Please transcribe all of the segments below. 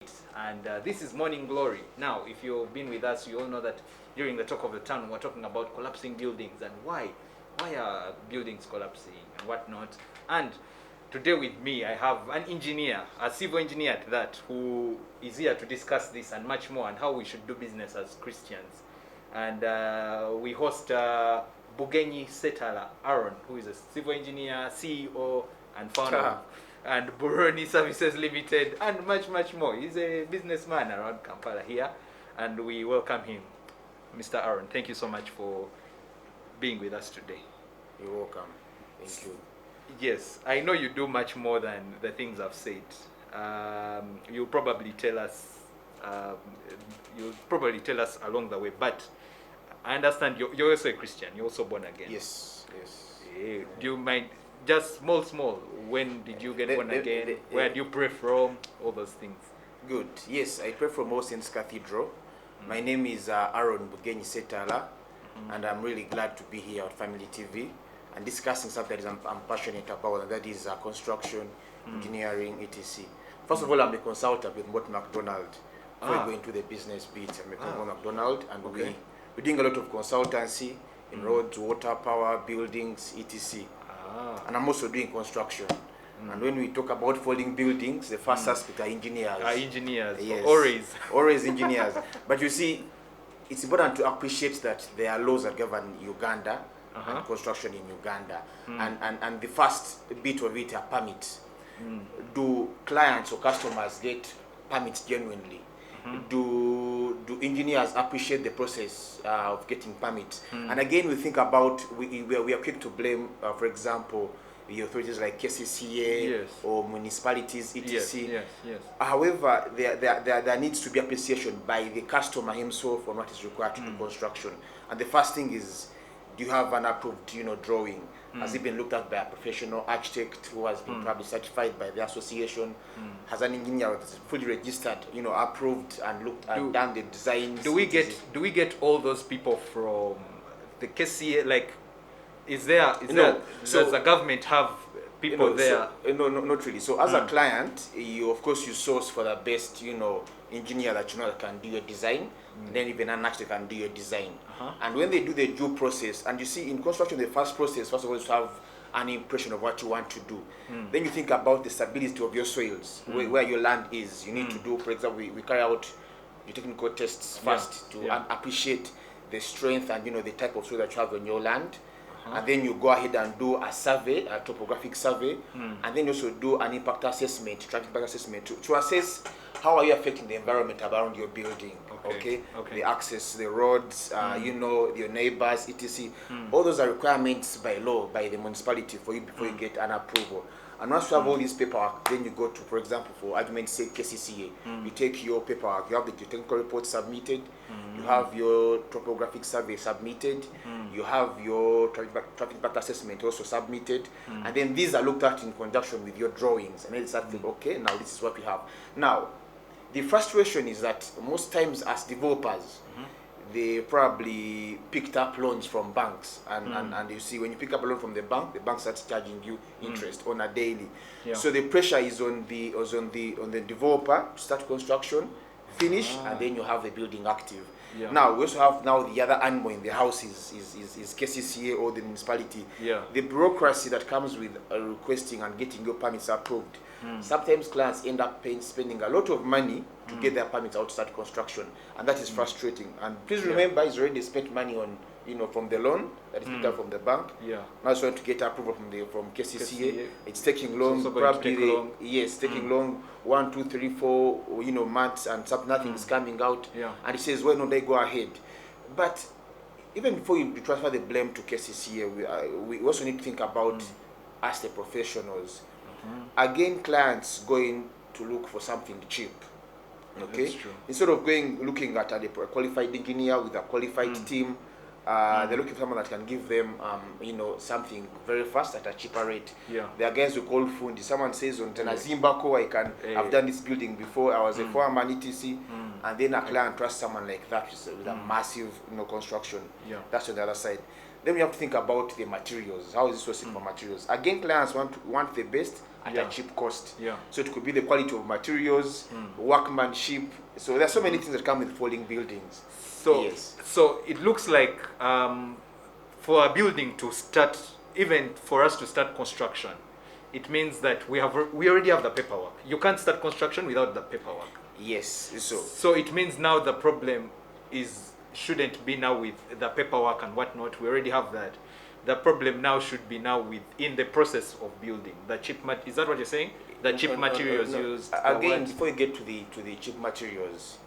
And this is Morning Glory. Now, if you've been with us, you all know that during the talk of the town, we're talking about collapsing buildings and why are buildings collapsing and whatnot. And today with me, I have an engineer, a civil engineer at that, who is here to discuss this and much more, and how we should do business as Christians. And we host Bugenyi Ssettala Aaron, who is a civil engineer, CEO, and founder and Biryaho Services Limited, and much more. He's a businessman around Kampala here, and we welcome him. Mr. Aaron, thank you so much for being with us today. You're welcome. Thank you. Yes, I know you do much more than the things I've said. You'll probably tell us. You'll probably tell us along the way. But I understand you're also a Christian. You're also born again. Yes. Do you mind? Just small. When did you get born again? Where do you pray from? All those things. Good. Yes, I pray from All Saints Cathedral. My name is Aaron Bugenyi Ssettala, and I'm really glad to be here at Family TV and discussing something that I'm passionate about, and that is construction, engineering, etc. First of all, I'm a consultant with Mott MacDonald. Before I go into the business bit, I'm a Mott MacDonald, and we're doing a lot of consultancy in roads, water, power, buildings, etc. And I'm also doing construction. And when we talk about folding buildings, the first aspect are engineers. Yes. Always engineers. But you see, it's important to appreciate that there are laws that govern Uganda and construction in Uganda. And the first bit of it are permits. Do clients or customers get permits genuinely? Do engineers appreciate the process of getting permits? And again, we think about, we are quick to blame, for example, the authorities like KCCA or municipalities, etc. Yes. However, there needs to be appreciation by the customer himself on what is required to do construction. And the first thing is, do you have an approved, drawing? Has it been looked at by a professional architect who has been probably certified by the association? Has an engineer that's fully registered, approved and looked and done the designs? Do we get all those people from the KCA? Like, does the government have people there? No, not really. So as a client, you source for the best, engineer that that can do your design, and then even an architect can do your design. And when they do the due process, and you see in construction, the first process, first of all, is to have an impression of what you want to do. Then you think about the stability of your soils, where your land is. You need to do, for example, we carry out the technical tests first to appreciate the strength and the type of soil that you have on your land. And then you go ahead and do a survey, a topographic survey, and then you also do an impact assessment, traffic impact assessment, to assess how are you affecting the environment around your building. Okay. The access, the roads, your neighbors, etc. All those are requirements by law, by the municipality for you before you get an approval. And once you have all these paperwork, then you go to, for example, for argument's sake, KCCA. You take your paperwork, you have the technical report submitted, you have your topographic survey submitted, you have your traffic impact assessment also submitted, and then these are looked at in conjunction with your drawings. And then it's like, okay, now this is what we have. Now, the frustration is that most times as developers, they probably picked up loans from banks, and you see, when you pick up a loan from the bank starts charging you interest on a daily. So the pressure is on the developer to start construction, finish, and then you have the building active. Now we also have the other animal in the house is KCCA or the municipality. The bureaucracy that comes with requesting and getting your permits approved. Sometimes clients end up spending a lot of money to get their permits out to start construction, and that is frustrating. And please remember, he's already spent money on from the loan that is picked up from the bank. Now he's trying to get approval from KCCA. It's taking long, taking long, 1, 2, 3, 4 months, and nothing is coming out. And he says, well, no, they go ahead. But even before you transfer the blame to KCCA, we also need to think about us, the professionals. Again, clients going to look for something cheap. Okay, instead of looking at a qualified engineer with a qualified team, they're looking for someone that can give them something very fast at a cheaper rate. There are guys who call Fundi. Someone says on Zimbako, I've done this building before, I was a foreman, etc. And then a client trusts someone like that with a massive construction. That's on the other side. Then we have to think about the materials. How is it sourcing for materials? Again, clients want the best, at Yeah. a cheap cost. Yeah. So it could be the quality of materials, workmanship. So there are so many things that come with falling buildings. So, Yes. so it looks like for a building to start, even for us to start construction, it means that we already have the paperwork. You can't start construction without the paperwork. Yes. So it means now the problem shouldn't be now with the paperwork and whatnot. We already have that. The problem now should be now in the process of building. The cheap is that what you're saying? The cheap materials No. used. Again, before you get to the cheap materials,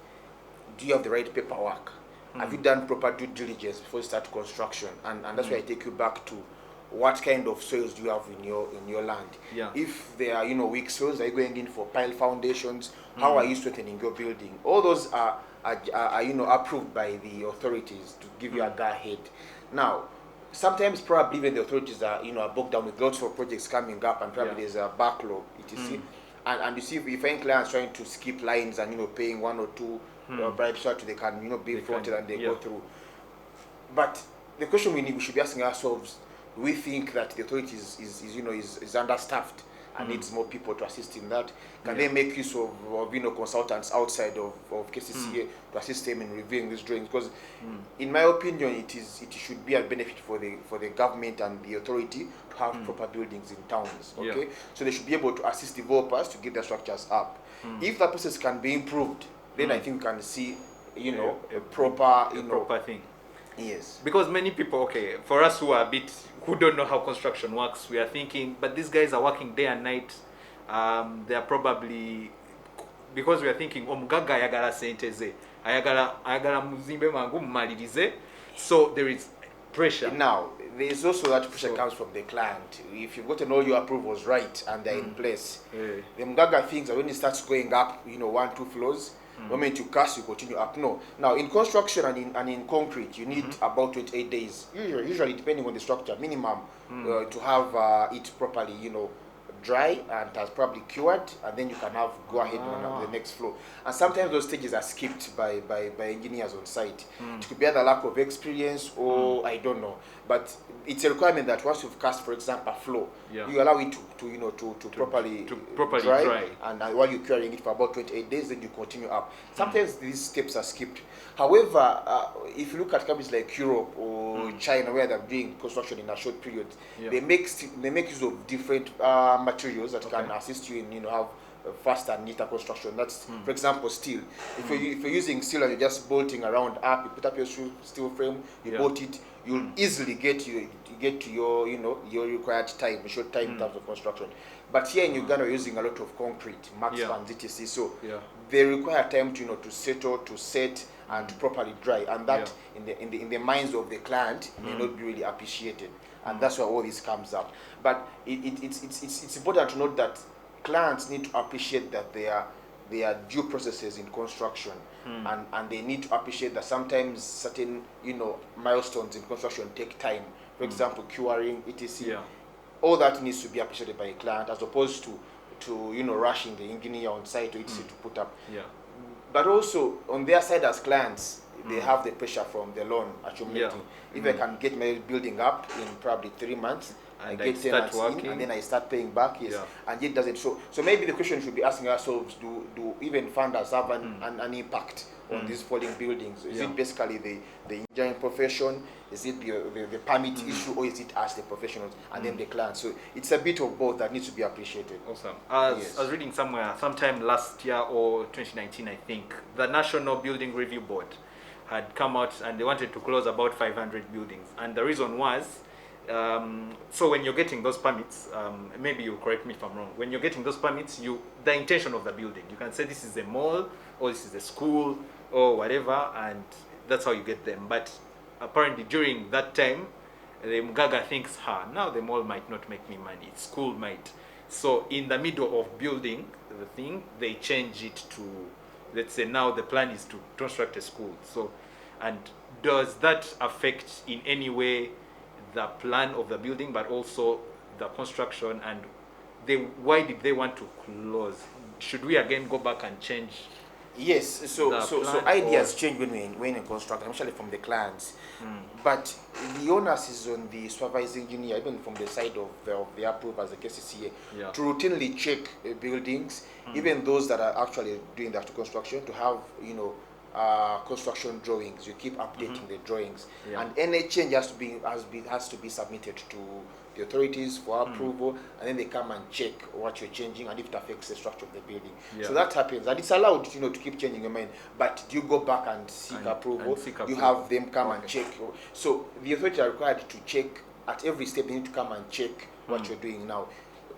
do you have the right paperwork? Have you done proper due diligence before you start construction? And that's why I take you back to what kind of soils do you have in your land? Yeah. If there are weak soils, are you going in for pile foundations? How are you strengthening your building? All those are approved by the authorities to give you a go ahead. Now, sometimes probably when the authorities are bogged down with lots of projects coming up and probably there's a backlog, etc. And you see, if you find clients trying to skip lines and paying one or two bribes so that they can be fronted and they go through. But the question we should be asking ourselves: do we think that the authorities is understaffed and needs more people to assist in that? Can they make use of consultants outside of KCCA to assist them in reviewing these drawings? Because in my opinion, it should be a benefit for the government and the authority to have proper buildings in towns. Okay, so they should be able to assist developers to get their structures up. If that process can be improved, then I think we can see a proper thing. Yes. Because many people, for us who don't know how construction works, we are thinking, but these guys are working day and night. They are probably, because we are thinking, omugaga ayagala sente ze, ayagala muzimbe mangu mmalirize. So there is pressure. Now, there is also that pressure comes from the client. If you've gotten all your approvals right and they're in place, the mugaga thinks that when it starts going up, 1-2 floors, the moment you cast, you continue up. No. Now, in construction and in concrete, you need about 28 days, usually depending on the structure, minimum, to have it properly, dry and has probably cured, and then you can go ahead on the next floor. And sometimes those stages are skipped by engineers on site. It could be either lack of experience or I don't know. But it's a requirement that once you've cast, for example, a floor, you allow it to properly dry, and while you're curing it for about 28 days, then you continue up. Sometimes these steps are skipped. However, if you look at countries like Europe or China, where they're doing construction in a short period, they make use of different materials that can assist you in have faster and neater construction. That's for example steel. If you're using steel and you're just bolting around up, you put up your steel frame, you bolt it, you'll easily get to your your required time, short time in terms of construction. But here in Uganda, we're using a lot of concrete, max spans, etc. So they require time to to settle, to set, and to properly dry, and that in the minds of the client may not be really appreciated, and that's why all this comes up. But it's important to note that clients need to appreciate that there are due processes in construction, and they need to appreciate that sometimes certain milestones in construction take time. For example, curing, etc. All that needs to be appreciated by a client, as opposed to rushing the engineer on site to put up. But also on their side as clients, they have the pressure from the loan accumulating. If I can get my building up in probably 3 months, and I get tenants in, and then I start paying back, and it doesn't. So maybe the question should be asking ourselves: do even funders have an impact on these falling buildings? Is it basically the engineering profession? Is it the permit issue, or is it us, the professionals, and then the clients? So it's a bit of both that needs to be appreciated. Awesome. I was reading somewhere, sometime last year or 2019, I think, the National Building Review Board had come out and they wanted to close about 500 buildings, and the reason was, so when you're getting those permits, maybe you correct me if I'm wrong, when you're getting those permits, the intention of the building, you can say this is a mall, or this is a school, or whatever, and that's how you get them. But apparently during that time, the Mugaga thinks, now the mall might not make me money, school might. So in the middle of building the thing, they change it to, let's say now the plan is to construct a school. So, and does that affect in any way the plan of the building, but also the construction? And why did they want to close? Should we again go back and change Yes, so the so plant ideas or- change when in construction, especially from the clients. But the onus is on the supervising engineer, even from the side of the approvers, the KCCA, Yeah. to routinely check buildings, even those that are actually doing the actual construction, to have construction drawings. You keep updating the drawings, Yeah. and any change has to be submitted to the authorities for approval, and then they come and check what you're changing and if it affects the structure of the building. Yeah. So that happens, and it's allowed, to keep changing your mind. But do you go back and seek approval? seek You approval. have them come and check. So the authorities are required to check at every step. They need to come and check what you're doing now.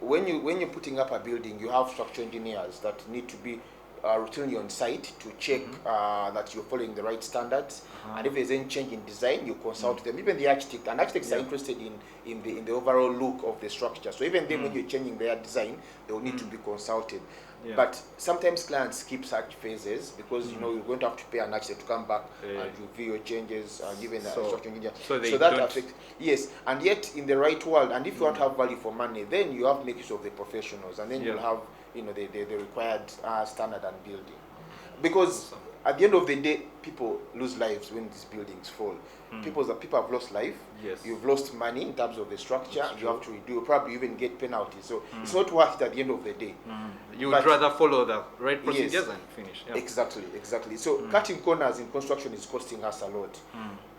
When you're putting up a building, you have structural engineers that need to be routinely on site to check that you're following the right standards, and if there's any change in design, you consult them. Even the architect, and architects are interested in the overall look of the structure. So even then, when you're changing their design, they will need to be consulted. Yeah. But sometimes clients skip such phases because you're going to have to pay an architect to come back and review your changes, and even a structural engineer. So they that don't- affects. Yes, and yet in the right world, and if you want to have value for money, then you have to make use of the professionals, and then you'll have the required standard and building. Because at the end of the day, people lose lives when these buildings fall. People have lost life. Yes. You've lost money in terms of the structure. You have to redo. Probably even get penalties. So it's not worth it at the end of the day. You would rather follow the right procedures Yes. and finish. Yeah. Exactly. So cutting corners in construction is costing us a lot.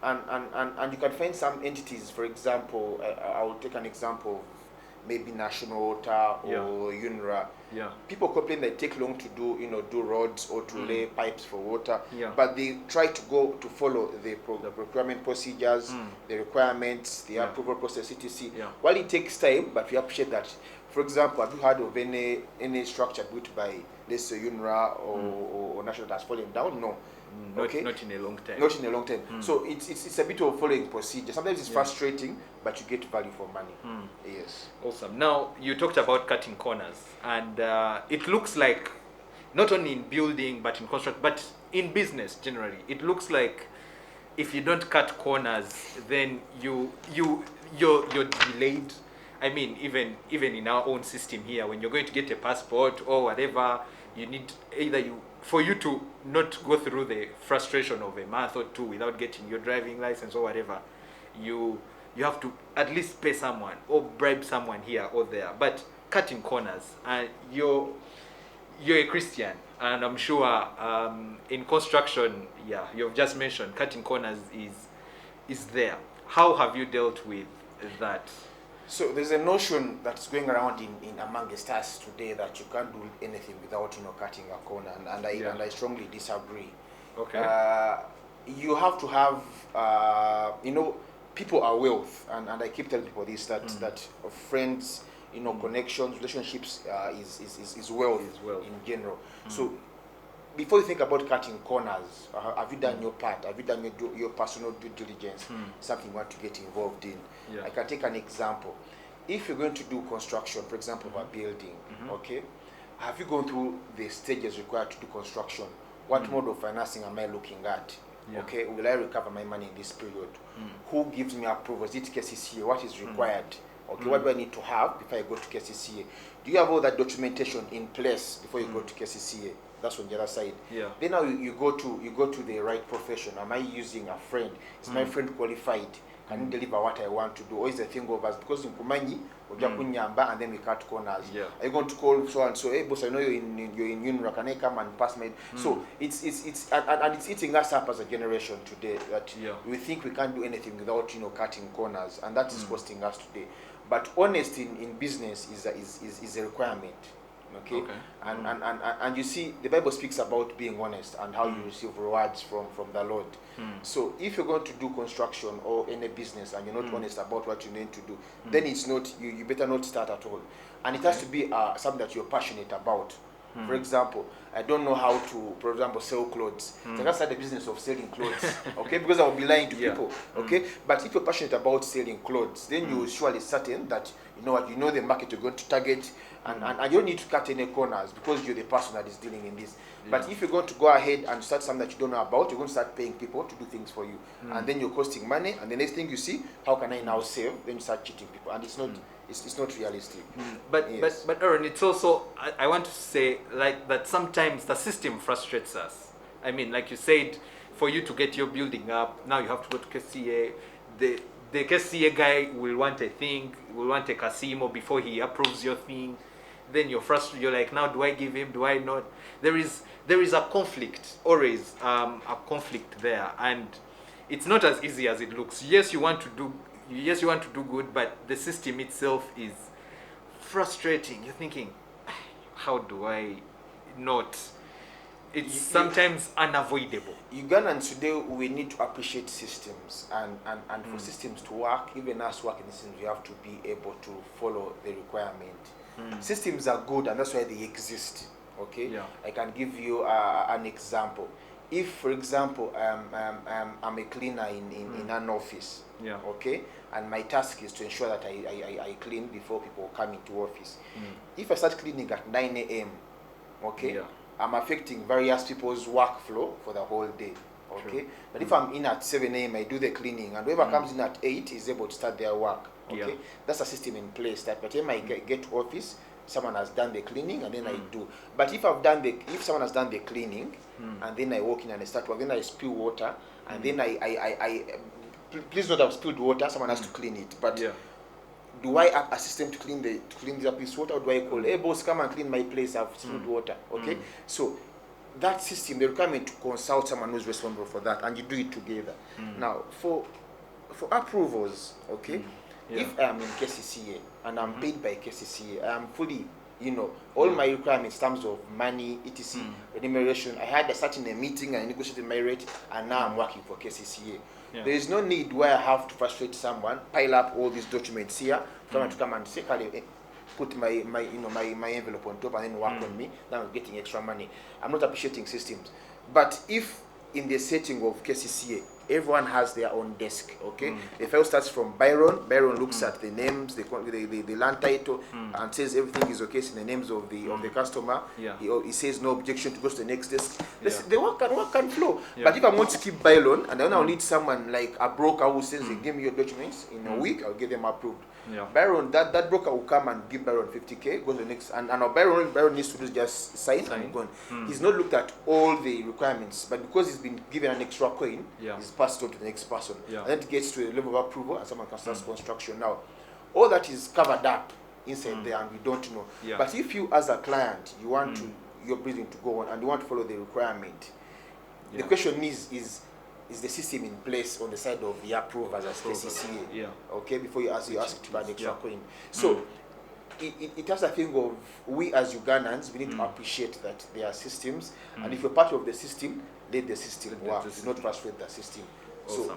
And you can find some entities, for example, I will take an example of maybe National Water or UNRA. Yeah. People complain they take long to do roads or to lay pipes for water, Yeah. but they try to follow the procurement procedures, the requirements, the approval process, etc. Yeah. While it takes time, but we appreciate that. For example, have you heard of any structure built by, let's say, UNRA or National that has fallen down? No. Not in a long time. Not in a long time. So it's a bit of following procedure. Sometimes it's frustrating, but you get value for money. Yes. Awesome. Now, you talked about cutting corners, and it looks like, not only in building, but in construction, but in business generally, it looks like if you don't cut corners, then you're delayed. I mean, even in our own system here, when you're going to get a passport or whatever, you need for you to not go through the frustration of a month or two without getting your driving license or whatever, you have to at least pay someone or bribe someone here or there. But cutting corners, you're a Christian, and I'm sure in construction, you've just mentioned cutting corners is there. How have you dealt with that? So there's a notion that's going around in amongst us today that you can't do anything without cutting a corner, and I strongly disagree. Okay. You have to have people are wealth, and I keep telling people this that friends, connections, relationships is wealth, in general. So before you think about cutting corners, have you done your part? Have you done your personal due diligence? Something you want to get involved in. Yeah. I can take an example. If you're going to do construction, for example, of a building, okay, have you gone through the stages required to do construction? What mode of financing am I looking at? Yeah. Okay, will I recover my money in this period? Who gives me approval? Is it KCCA? What is required? Okay, what do I need to have before I go to KCCA? Do you have all that documentation in place before you go to KCCA? That's on the other side. Yeah. Then now you go to the right profession. Am I using a friend? Is my friend qualified? Can you deliver what I want to do? Or is the thing of us? Because in Kumanyi, and then we cut corners. Yeah. Are you going to call so and so? Hey boss, I know you're in UNRWA. Can I come and pass my? So it's eating us up as a generation today that we think we can't do anything without cutting corners, and that is costing us today. But honesty in business is a requirement. Okay. And you see, the Bible speaks about being honest and how you receive rewards from the Lord. So if you're going to do construction or any business and you're not honest about what you need to do, then it's not you better not start at all. And it has to be something that you're passionate about. For example, I don't know how to, for example, sell clothes. So I can't start the business of selling clothes, okay? Because I will be lying to people, okay? But if you're passionate about selling clothes, then you're surely certain that you know the market you're going to target, and you don't need to cut any corners because you're the person that is dealing in this. But if you're going to go ahead and start something that you don't know about, you're going to start paying people to do things for you, and then you're costing money. And the next thing you see, how can I now save? Then you start cheating people, and it's not. It's not realistic. But Aaron, it's also I want to say like that sometimes sometimes the system frustrates us. I mean, like you said, for you to get your building up, now you have to go to KCA. The KCA guy will want a thing, will want a casimo before he approves your thing. Then you're frustrated. You're like, now do I give him? Do I not? There is a conflict, always a conflict there, and it's not as easy as it looks. Yes, you want to do good, but the system itself is frustrating. You're thinking, how do I not? It's sometimes unavoidable. Ugandans today, we need to appreciate systems, and for systems to work, even us working in systems, we have to be able to follow the requirement. Systems are good, and that's why they exist. Okay, I can give you an example. If, for example, I'm a cleaner in an office, okay, and my task is to ensure that I clean before people come into office. If I start cleaning at 9 a.m., okay, I'm affecting various people's workflow for the whole day. Okay, but if I'm in at 7 a.m., I do the cleaning, and whoever comes in at 8 is able to start their work. Okay, that's a system in place that by the time I get to office, someone has done the cleaning, and then I do. But if someone has done the cleaning, and then I walk in and I start work, then I spill water, and then please note I've spilled water. Someone has to clean it. But do I ask a system to clean this water, or do I call, hey boss, come and clean my place, I've spilled water? Okay, so that system, the requirement to consult someone who's responsible for that, and you do it together. Now, for approvals, okay, if I am in KCCA and I'm paid by KCCA, I am fully, all my requirements in terms of money, etc., remuneration. I had a certain meeting and I negotiated my rate, and now I'm working for KCCA. There is no need where I have to frustrate someone, pile up all these documents here, someone to come and say, put my envelope on top and then work on me. Now I'm getting extra money. I'm not appreciating systems. But if in the setting of KCCA, everyone has their own desk, okay? The file starts from Byron. Byron looks at the names, the land title, and says everything is okay in the names of the customer. He says no objection to go to the next desk. The work can flow. But if I want to keep Byron, and then I'll need someone like a broker who says, give me your documents in a week, I'll get them approved. Byron, that broker will come and give Byron 50K, go to the next, and Byron needs to do just sign. And go on. He's not looked at all the requirements, but because he's been given an extra coin, he's passed on to the next person. And then it gets to a level of approval, and someone can start construction. Now, all that is covered up inside there, and we don't know. But if you, as a client, you want your building to go on, and you want to follow the requirement, the question is the system in place on the side of the approvers as KCCA? Okay, before you ask to buy the extra coin. So it has a thing of, we as Ugandans, we need to appreciate that there are systems, and if you're part of the system, let the system work. Do not frustrate the system. Awesome.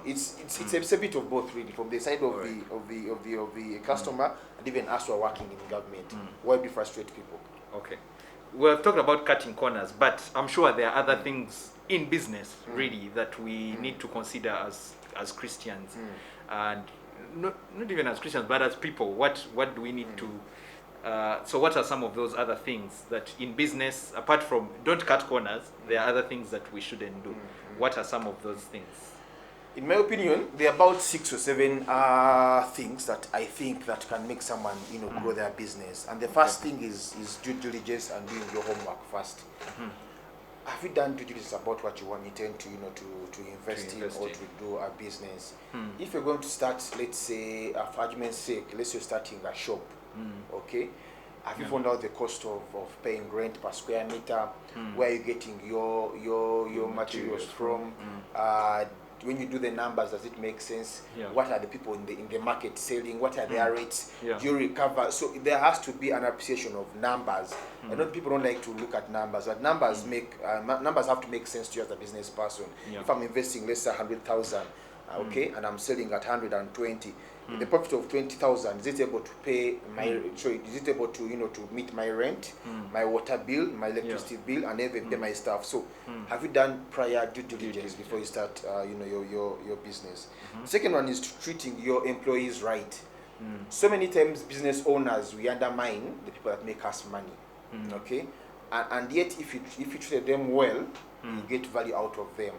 So it's a bit of both, really, from the side of the customer, and even us who are working in government. Why do you frustrate people? Okay, we've talked about cutting corners, but I'm sure there are other things in business, really, that we need to consider as Christians, and not even as Christians, but as people. What do we need to? So what are some of those other things that in business, apart from don't cut corners, there are other things that we shouldn't do? What are some of those things? In my opinion, there are about 6 or 7 things that I think that can make someone, grow their business. And the first thing is due diligence and doing your homework first. Have you done due diligence about what you intend to invest in or to do a business? If you're going to start, let's say, for argument's sake, let's say you're starting a shop, okay? Have you found out the cost of paying rent per square meter? Where are you getting your materials from? When you do the numbers, does it make sense? What are the people in the market selling? What are their rates? Do you recover? So there has to be an appreciation of numbers. I know people don't like to look at numbers, but numbers numbers have to make sense to you as a business person. If I'm investing, let's say 100,000, okay, and I'm selling at 120. The profit of 20,000, is it able to pay my? So is it able to to meet my rent, my water bill, my electricity bill, and even pay my staff? So have you done prior due diligence before you start your business? The second one is treating your employees right. So many times business owners, we undermine the people that make us money. Okay, and yet if you treat them well, you get value out of them.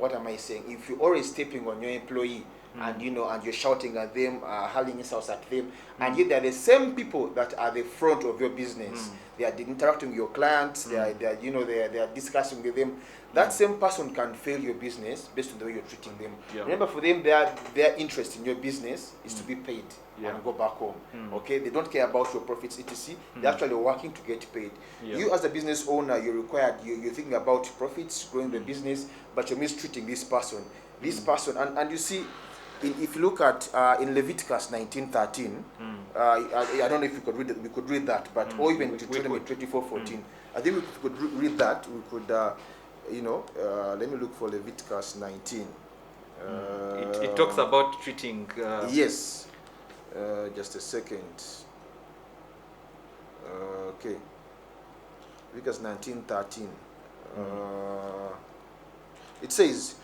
What am I saying? If you're always stepping on your employee, and and you're shouting at them, hurling insults at them, and yet they're the same people that are the front of your business. They are interacting with your clients. They are they are discussing with them. That same person can fail your business based on the way you're treating them. Remember, for them, their interest in your business is to be paid and go back home. Okay, they don't care about your profits, etc. They're actually working to get paid. You as a business owner, you're required. You're thinking about profits, growing the business, but you're mistreating this person. And you see, if you look at in Leviticus 19:13, I don't know if we could read that, but or even Deuteronomy 24:14. I think we could read that. We could. Let me look for Leviticus 19. It talks about treating. Yes. Just a second. Okay. Leviticus 19:13. It says,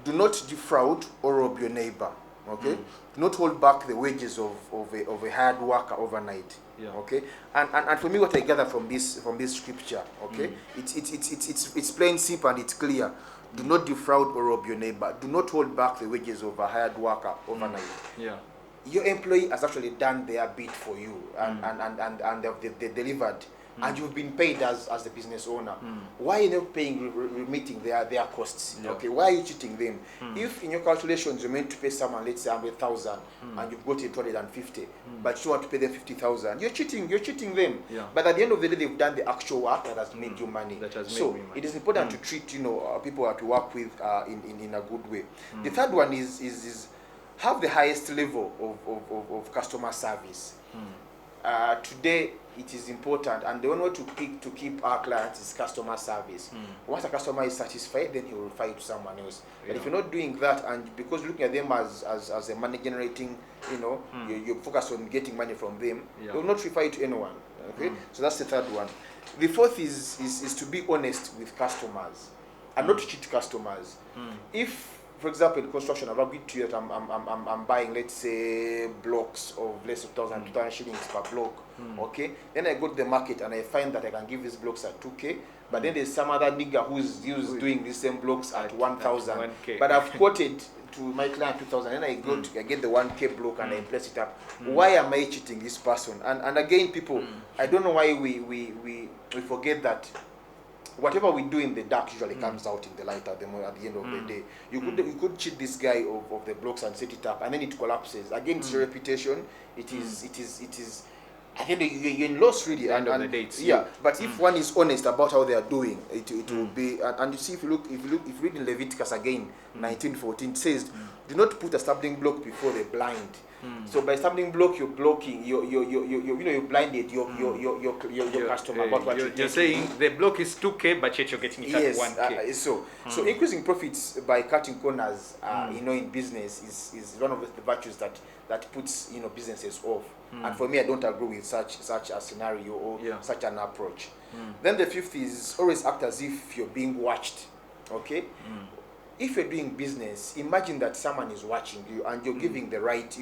"Do not defraud or rob your neighbor." Okay. Do not hold back the wages of a hired worker overnight. Okay, and for me, what I gather from this scripture, okay, it's plain, simple, and it's clear. Do not defraud or rob your neighbor. Do not hold back the wages of a hired worker overnight. Your employee has actually done their bit for you, and they delivered, and you've been paid as the business owner. Why are you not paying, remitting their costs? Okay, why are you cheating them? If in your calculations you're meant to pay someone, let's say 100,000, and you've got it 250, but you want to pay them 50,000, you're cheating them. But at the end of the day, they've done the actual work that has made you money. So it is important to treat people that we work with in a good way. The third one is have the highest level of customer service. Today it is important, and the only way to keep our clients is customer service. Once a customer is satisfied, then he will refer you to someone else. But if you're not doing that, and because looking at them as a money generating, you focus on getting money from them, they will not refer you to anyone. Okay, so that's the third one. The fourth is to be honest with customers and not to cheat customers. If, for example, in construction, I've agreed to you that I'm buying, let's say, blocks of less of 2,000 shillings per block. Okay, then I go to the market and I find that I can give these blocks at 2K, but then there's some other nigga who's doing the same blocks at 1,000. But I've quoted to my client 2,000, and I go to I get the 1K block and I place it up. Why am I cheating this person? And again, people, I don't know why we forget that whatever we do in the dark usually comes out in the light at the end of the day. You could cheat this guy of the blocks and set it up, and then it collapses. Again, it's your reputation. It is. I think you're in loss really. End of the day, but if one is honest about how they are doing, it will be. And you see, if you read in Leviticus again, 19:14, it says, "Do not put a stumbling block before the blind." So by stumbling block, you're blocking. You're blinded your customer about what you're saying. The block is 2K, but yet you're getting it at 1K. So increasing profits by cutting corners, in business is one of the virtues that puts businesses off. And for me, I don't agree with such a scenario or such an approach. Then the fifth is always act as if you're being watched. Okay. If you're doing business, imagine that someone is watching you and you're giving the right,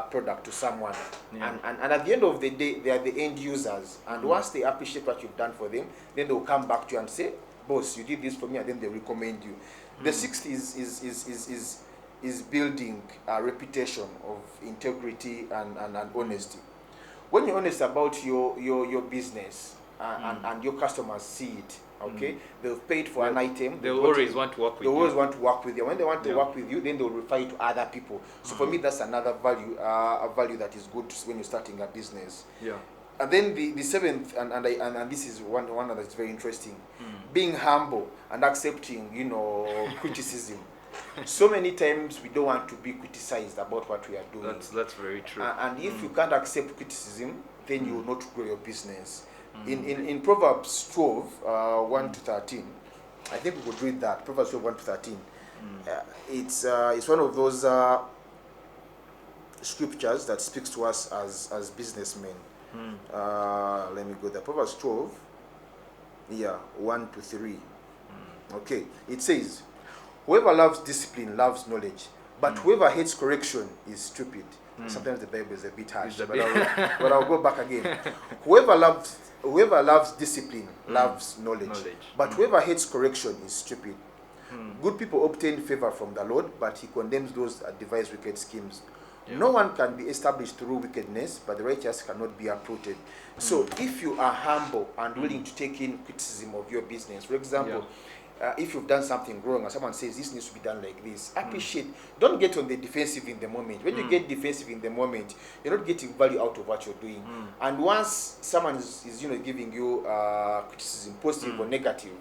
product to someone. And at the end of the day, they are the end users. And once they appreciate what you've done for them, then they'll come back to you and say, "Boss, you did this for me," and then they recommend you. The sixth is building a reputation of integrity and honesty. When you're honest about your business and your customers see it, okay, they've paid for an item. They'll always want to work with you. They always want to work with you. When they want to work with you, then they'll refer you to other people. So for me, that's another value, a value that is good when you're starting a business. And then the seventh, and this is one that's very interesting, being humble and accepting, criticism. So many times we don't want to be criticized about what we are doing. That's very true. And if you can't accept criticism, then you will not grow your business. In Proverbs 12, 1 to 13, I think we could read that. Proverbs 12, 1 to 13. It's one of those scriptures that speaks to us as businessmen. Let me go there. Proverbs 12, 1 to 3. Okay, it says, "Whoever loves discipline loves knowledge, but whoever hates correction is stupid." Sometimes the Bible is a bit harsh, but I'll go back again. Whoever loves discipline loves knowledge, but whoever hates correction is stupid. Good people obtain favor from the Lord, but he condemns those that devise wicked schemes. Yeah. No one can be established through wickedness, but the righteous cannot be uprooted. So if you are humble and willing to take in criticism of your business, for example, if you've done something wrong and someone says this needs to be done like this, appreciate. Don't get on the defensive in the moment. When you get defensive in the moment, you're not getting value out of what you're doing. And once someone is giving you criticism, positive or negative,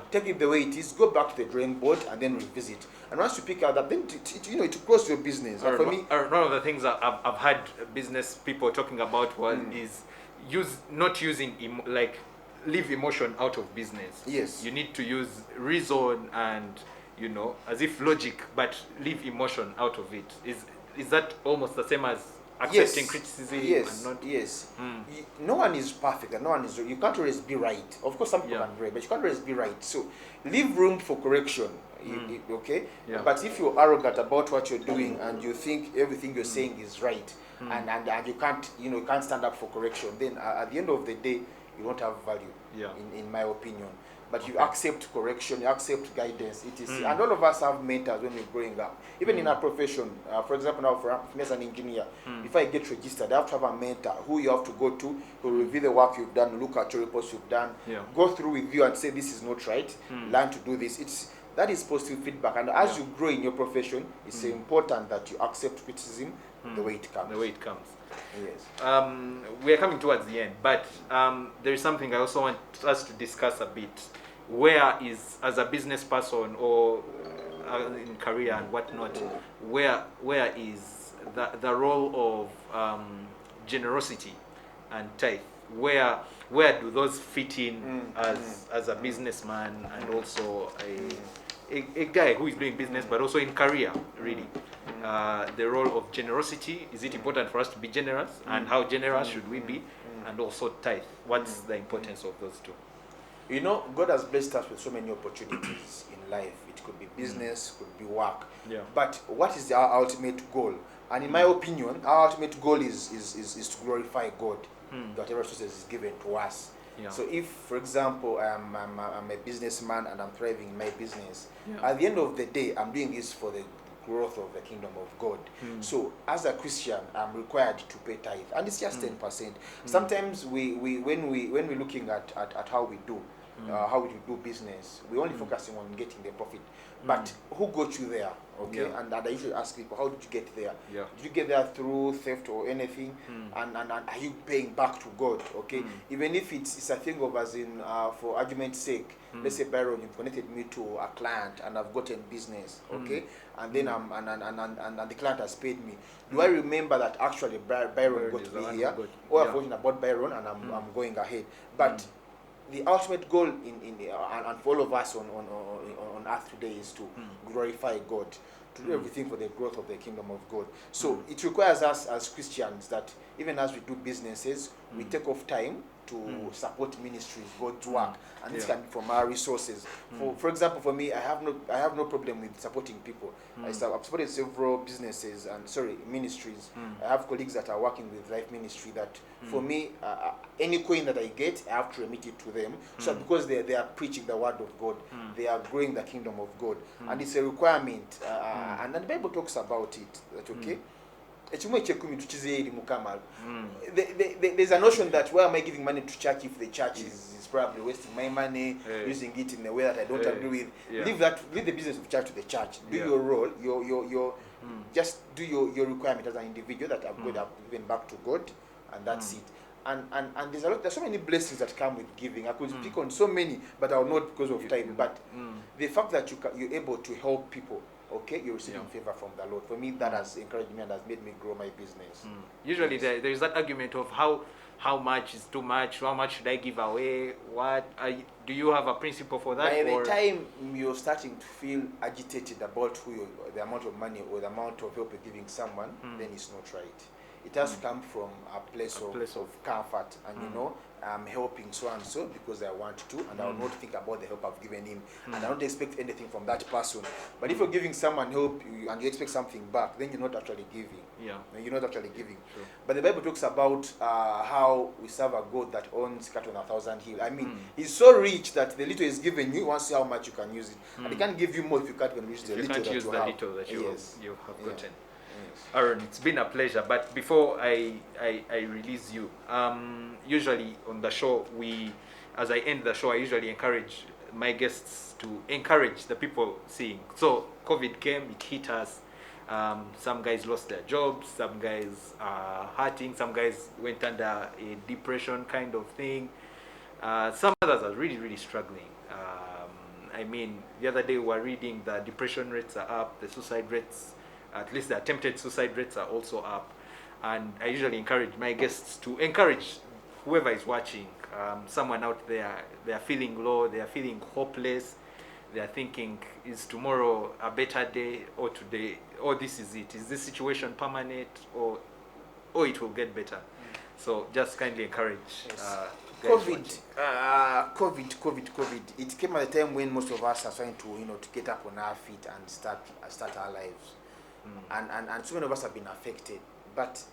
take it the way it is. Go back to the drawing board and then revisit. And once you pick out that, then it grows your business. And for me, one of the things that I've had business people talking about is not using leave emotion out of business. Yes. You need to use reason and, as if logic, but leave emotion out of it. Is that almost the same as accepting criticism? Yes. And not, yes. No one is perfect and no one is. You can't always be right. Of course, some people can be right, but you can't always be right. So leave room for correction. Okay. Yeah. But if you're arrogant about what you're doing and you think everything you're saying is right, and you can't stand up for correction, then at the end of the day, you won't have value, in my opinion. But you accept correction, you accept guidance, etc. And all of us have mentors when we're growing up. Even in our profession, for example, now for me as an engineer, if I get registered, I have to have a mentor who you have to go to, who will review the work you've done, look at your reports you've done, go through with you and say this is not right, learn to do this. That is positive feedback. And as you grow in your profession, it's important that you accept criticism the way it comes. The way it comes. Yes. We are coming towards the end, but there is something I also want us to discuss a bit. Where is, as a business person or in career and whatnot, where is the role of generosity and tithe? Where do those fit in as a businessman and also a guy who is doing business but also in career, really? The role of generosity, is it important for us to be generous, and how generous should we be, and also tithe? What's the importance of those two? God has blessed us with so many opportunities in life. It could be business, could be work. Yeah. But what is our ultimate goal? And in my opinion, our ultimate goal is to glorify God. Whatever resources is given to us. Yeah. So if, for example, I'm a businessman and I'm thriving in my business, at the end of the day, I'm doing this for the growth of the kingdom of God. So as a Christian, I'm required to pay tithe, and it's just 10%. Sometimes when we're looking at how we do business, we're only focusing on getting the profit. But who got you there? Okay, and I usually ask people, how did you get there? Did you get there through theft or anything? And are you paying back to God? Okay, even if it's a thing of, as in, for argument's sake, let's say Byron, you've connected me to a client and I've gotten business, okay, and then and the client has paid me. Do I remember that actually Byron got me here, or I've forgotten about Byron and I'm going ahead? But the ultimate goal and for all of us on earth today is to glorify God, to do everything for the growth of the kingdom of God. So it requires us as Christians that even as we do businesses, we take off time to support ministries, God's work, and this can be from our resources. For example, for me, I have no problem with supporting people. I've supported several businesses and ministries. I have colleagues that are working with Life Ministry that for me, any coin that I get, I have to remit it to them. So because they are preaching the word of God, they are growing the kingdom of God, and it's a requirement. And the Bible talks about it. That okay. There's a notion that why am I giving money to church if the church is probably wasting my money, using it in a way that I don't agree with. Leave the business of church to the church. Do your role, your just do your requirement as an individual that I've given back to God, and that's it. And there's so many blessings that come with giving. I could speak on so many, but I'll not because of time. But the fact that you're able to help people, okay, you're receiving favor from the Lord. For me, that has encouraged me and has made me grow my business. Usually there is that argument of how much is too much, how much should I give away, do you have a principle for that? By the time you're starting to feel agitated about the amount of money or the amount of help you're giving someone, then it's not right. it has to come from a place of comfort, and you know, I'm helping so and so because I want to, and I will not think about the help I've given him, and I don't expect anything from that person. But if you're giving someone help and you expect something back, then you're not actually giving. Yeah. You're not actually giving. True. But the Bible talks about how we serve a God that owns cattle on 1,000 hills. I mean, He's so rich that the little He's given you, wants to see how much you can use it. And He can't give you more if you can't even use the little that you have. Little that you have gotten. Yes. Aaron, it's been a pleasure. But before I release you, usually on the show, as I end the show, I usually encourage my guests to encourage the people seeing. So COVID came, it hit us. Some guys lost their jobs, some guys are hurting, some guys went under a depression kind of thing. Some others are really, really struggling. I mean, the other day we were reading the depression rates are up, the suicide rates, at least the attempted suicide rates are also up. And I usually encourage my guests to encourage whoever is watching, someone out there, they are feeling low, they are feeling hopeless, they are thinking, is tomorrow a better day, or today, or this is it? Is this situation permanent, or it will get better? So just kindly encourage COVID, it came at a time when most of us are trying to, to get up on our feet and start our lives. And so many of us have been affected. But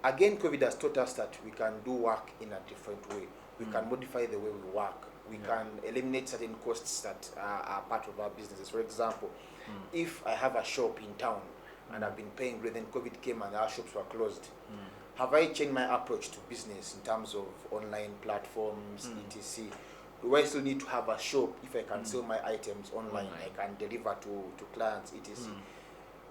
again, COVID has taught us that we can do work in a different way. We can modify the way we work. We can eliminate certain costs that are part of our businesses. For example, if I have a shop in town and I've been paying rent, then COVID came and our shops were closed. Have I changed my approach to business in terms of online platforms, etc.? Do I still need to have a shop if I can sell my items online? I can deliver to clients, etc.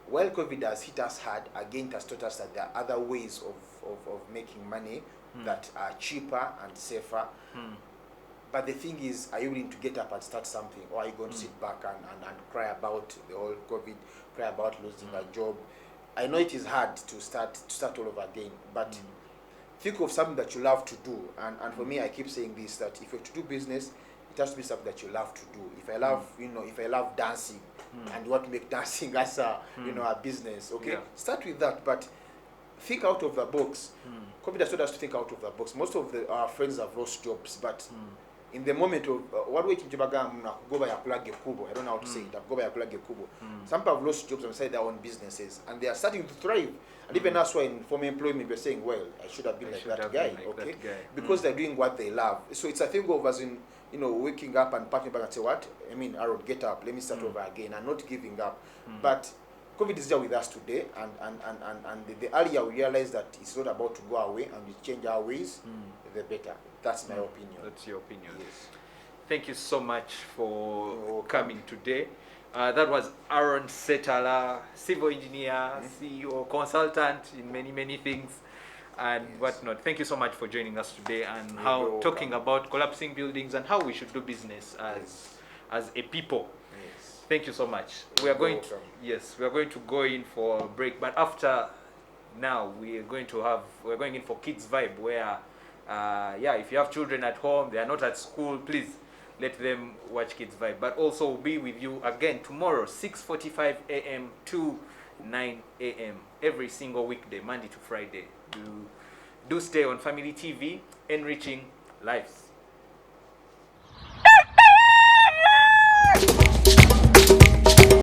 While COVID has hit us hard, again it has taught us that there are other ways of making money that are cheaper and safer. But the thing is, are you willing to get up and start something, or are you going to sit back and cry about the whole COVID, cry about losing a job? I know it is hard to start all over again, but think of something that you love to do. And for me, I keep saying this, that if you're to do business, it has to be something that you love to do. If I love, if I love dancing, and you want to make dancing as a, a business, okay, start with that. But think out of the box. COVID has taught us to think out of the box. Most of our friends have lost jobs, but in the moment of what we go by a plug kubo, I don't know how to say it, go by a plug kubo. Some people have lost jobs inside their own businesses, and they are starting to thrive. And even that's why in former employment we're saying, well, I should have been like that guy, okay? Because they're doing what they love. So it's a thing of as in, waking up and patting back and say, what? I mean, Aaron, get up, let me start over again, and not giving up. But COVID is there with us today, and the earlier we realize that it's not about to go away and we change our ways, the better. That's my opinion. That's your opinion. Yes. Thank you so much for coming today. That was Aaron Ssettala, civil engineer, CEO, consultant in many, many things and whatnot. Thank you so much for joining us today and talking about collapsing buildings and how we should do business as a people. Yes. Thank you so much. We are going to go in for a break, but after now we're going in for Kids Vibe, where if you have children at home, they are not at school, please let them watch Kids Vibe. But also we'll be with you again tomorrow, 6:45 a.m. to 9 a.m. every single weekday, Monday to Friday. Do stay on Family TV, enriching lives.